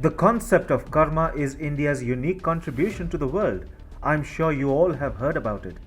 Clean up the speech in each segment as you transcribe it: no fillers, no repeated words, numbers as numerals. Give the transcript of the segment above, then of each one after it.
The concept of karma is India's unique contribution to the world. I'm sure you all have heard about it.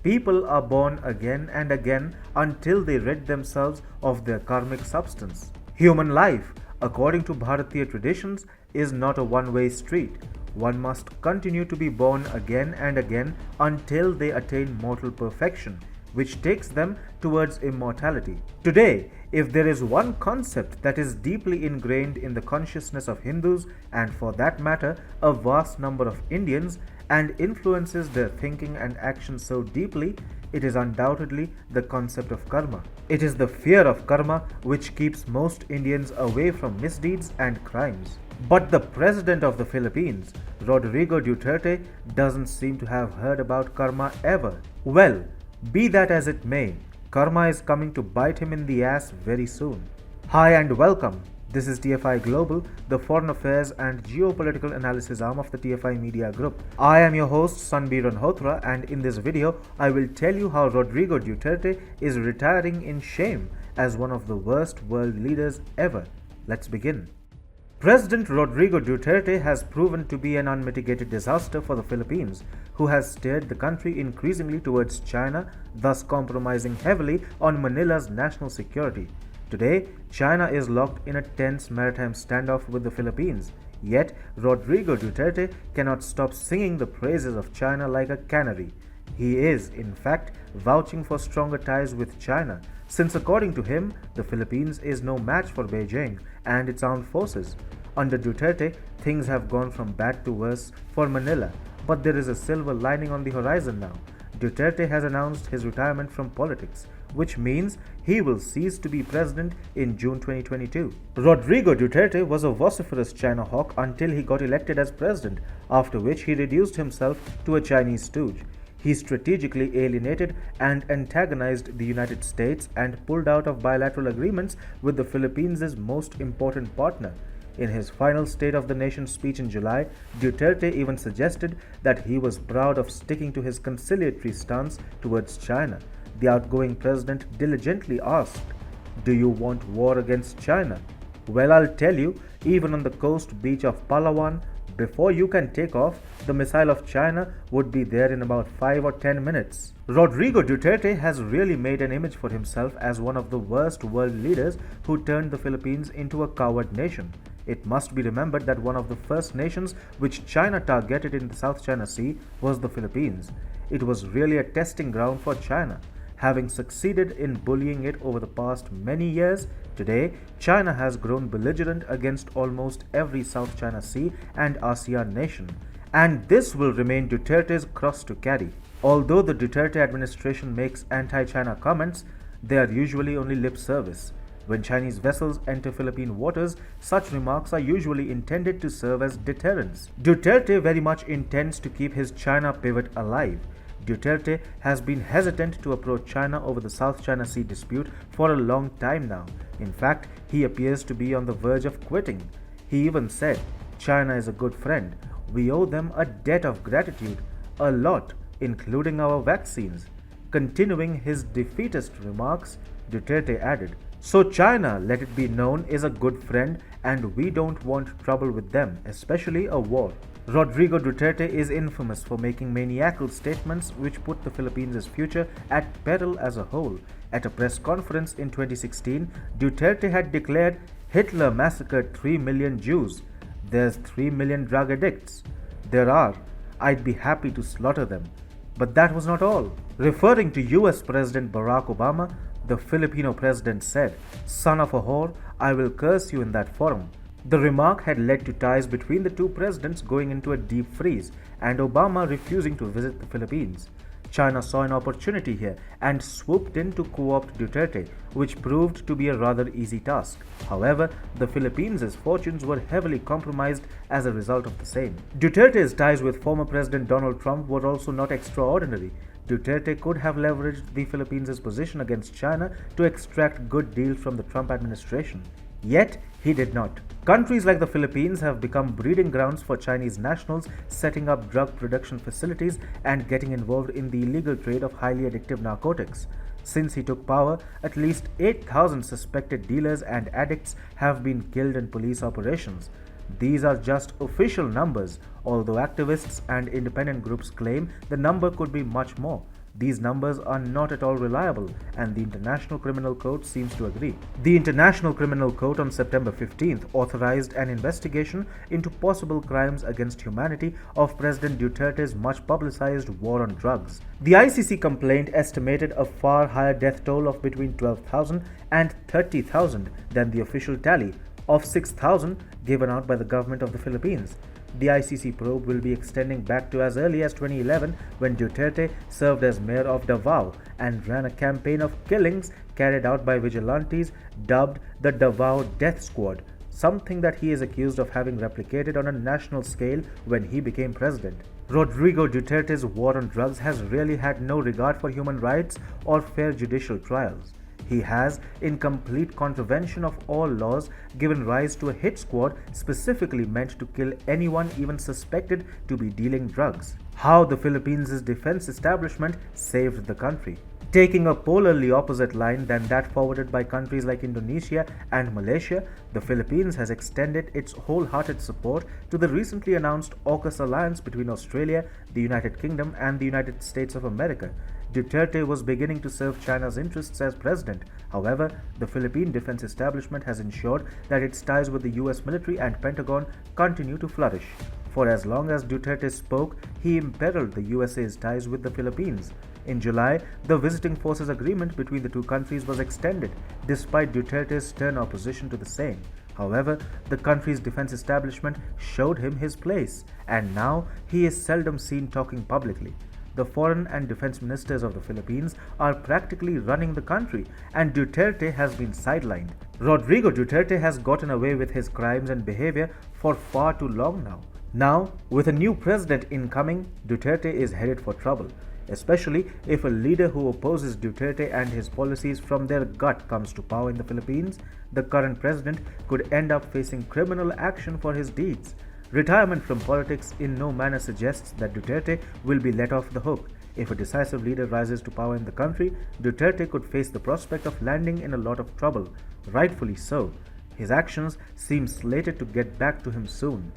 People are born again and again until they rid themselves of their karmic substance. Human life, according to Bharatiya traditions, is not a one-way street. One must continue to be born again and again until they attain mortal perfection, which takes them towards immortality. Today, if there is one concept that is deeply ingrained in the consciousness of Hindus, and for that matter, a vast number of Indians, and influences their thinking and actions so deeply, it is undoubtedly the concept of karma. It is the fear of karma which keeps most Indians away from misdeeds and crimes. But the president of the Philippines, Rodrigo Duterte, doesn't seem to have heard about karma ever. Well, be that as it may, karma is coming to bite him in the ass very soon. Hi and welcome. This is TFI Global, the foreign affairs and geopolitical analysis arm of the TFI Media Group. I am your host Sanbir Ranhotra, and in this video I will tell you how Rodrigo Duterte is retiring in shame as one of the worst world leaders ever. Let's begin. President Rodrigo Duterte has proven to be an unmitigated disaster for the Philippines, who has steered the country increasingly towards China, thus compromising heavily on Manila's national security. Today, China is locked in a tense maritime standoff with the Philippines. Yet, Rodrigo Duterte cannot stop singing the praises of China like a canary. He is, in fact, vouching for stronger ties with China, since according to him, the Philippines is no match for Beijing and its armed forces. Under Duterte, things have gone from bad to worse for Manila, but there is a silver lining on the horizon now. Duterte has announced his retirement from politics, which means he will cease to be president in June 2022. Rodrigo Duterte was a vociferous China hawk until he got elected as president, after which he reduced himself to a Chinese stooge. He strategically alienated and antagonized the United States and pulled out of bilateral agreements with the Philippines' most important partner. In his final State of the Nation speech in July, Duterte even suggested that he was proud of sticking to his conciliatory stance towards China. The outgoing president diligently asked, "Do you want war against China?" Well, I'll tell you, even on the coast beach of Palawan, before you can take off, the missile of China would be there in about 5 or 10 minutes. Rodrigo Duterte has really made an image for himself as one of the worst world leaders who turned the Philippines into a coward nation. It must be remembered that one of the first nations which China targeted in the South China Sea was the Philippines. It was really a testing ground for China. Having succeeded in bullying it over the past many years, today China has grown belligerent against almost every South China Sea and ASEAN nation. And this will remain Duterte's cross to carry. Although the Duterte administration makes anti-China comments, they are usually only lip service. When Chinese vessels enter Philippine waters, such remarks are usually intended to serve as deterrents. Duterte very much intends to keep his China pivot alive. Duterte has been hesitant to approach China over the South China Sea dispute for a long time now. In fact, he appears to be on the verge of quitting. He even said, "China is a good friend. We owe them a debt of gratitude, a lot, including our vaccines." Continuing his defeatist remarks, Duterte added, "So China, let it be known, is a good friend and we don't want trouble with them, especially a war." Rodrigo Duterte is infamous for making maniacal statements which put the Philippines' future at peril as a whole. At a press conference in 2016, Duterte had declared, "Hitler massacred 3 million Jews. There's 3 million drug addicts. There are. I'd be happy to slaughter them." But that was not all. Referring to US President Barack Obama, the Filipino president said, "Son of a whore, I will curse you in that forum." The remark had led to ties between the two presidents going into a deep freeze and Obama refusing to visit the Philippines. China saw an opportunity here and swooped in to co-opt Duterte, which proved to be a rather easy task. However, the Philippines' fortunes were heavily compromised as a result of the same. Duterte's ties with former President Donald Trump were also not extraordinary. Duterte could have leveraged the Philippines' position against China to extract good deals from the Trump administration. Yet, he did not. Countries like the Philippines have become breeding grounds for Chinese nationals setting up drug production facilities and getting involved in the illegal trade of highly addictive narcotics. Since he took power, at least 8,000 suspected dealers and addicts have been killed in police operations. These are just official numbers, although activists and independent groups claim the number could be much more. These numbers are not at all reliable, and the International Criminal Court seems to agree. The International Criminal Court on September 15th authorized an investigation into possible crimes against humanity of President Duterte's much publicized war on drugs. The ICC complaint estimated a far higher death toll of between 12,000 and 30,000 than the official tally of 6,000 given out by the government of the Philippines. The ICC probe will be extending back to as early as 2011 when Duterte served as mayor of Davao and ran a campaign of killings carried out by vigilantes dubbed the Davao Death Squad, something that he is accused of having replicated on a national scale when he became president. Rodrigo Duterte's war on drugs has really had no regard for human rights or fair judicial trials. He has, in complete contravention of all laws, given rise to a hit squad specifically meant to kill anyone even suspected to be dealing drugs. How the Philippines' defense establishment saved the country. Taking a polarly opposite line than that forwarded by countries like Indonesia and Malaysia, the Philippines has extended its wholehearted support to the recently announced AUKUS alliance between Australia, the United Kingdom, and the United States of America. Duterte was beginning to serve China's interests as president. However, the Philippine defense establishment has ensured that its ties with the US military and Pentagon continue to flourish. For as long as Duterte spoke, he imperiled the USA's ties with the Philippines. In July, the Visiting Forces Agreement between the two countries was extended, despite Duterte's stern opposition to the same. However, the country's defense establishment showed him his place, and now he is seldom seen talking publicly. The foreign and defense ministers of the Philippines are practically running the country, and Duterte has been sidelined. Rodrigo Duterte has gotten away with his crimes and behavior for far too long now. Now, with a new president incoming, Duterte is headed for trouble, especially if a leader who opposes Duterte and his policies from their gut comes to power in the Philippines. The current president could end up facing criminal action for his deeds. Retirement from politics in no manner suggests that Duterte will be let off the hook. If a decisive leader rises to power in the country, Duterte could face the prospect of landing in a lot of trouble. Rightfully so. His actions seem slated to get back to him soon.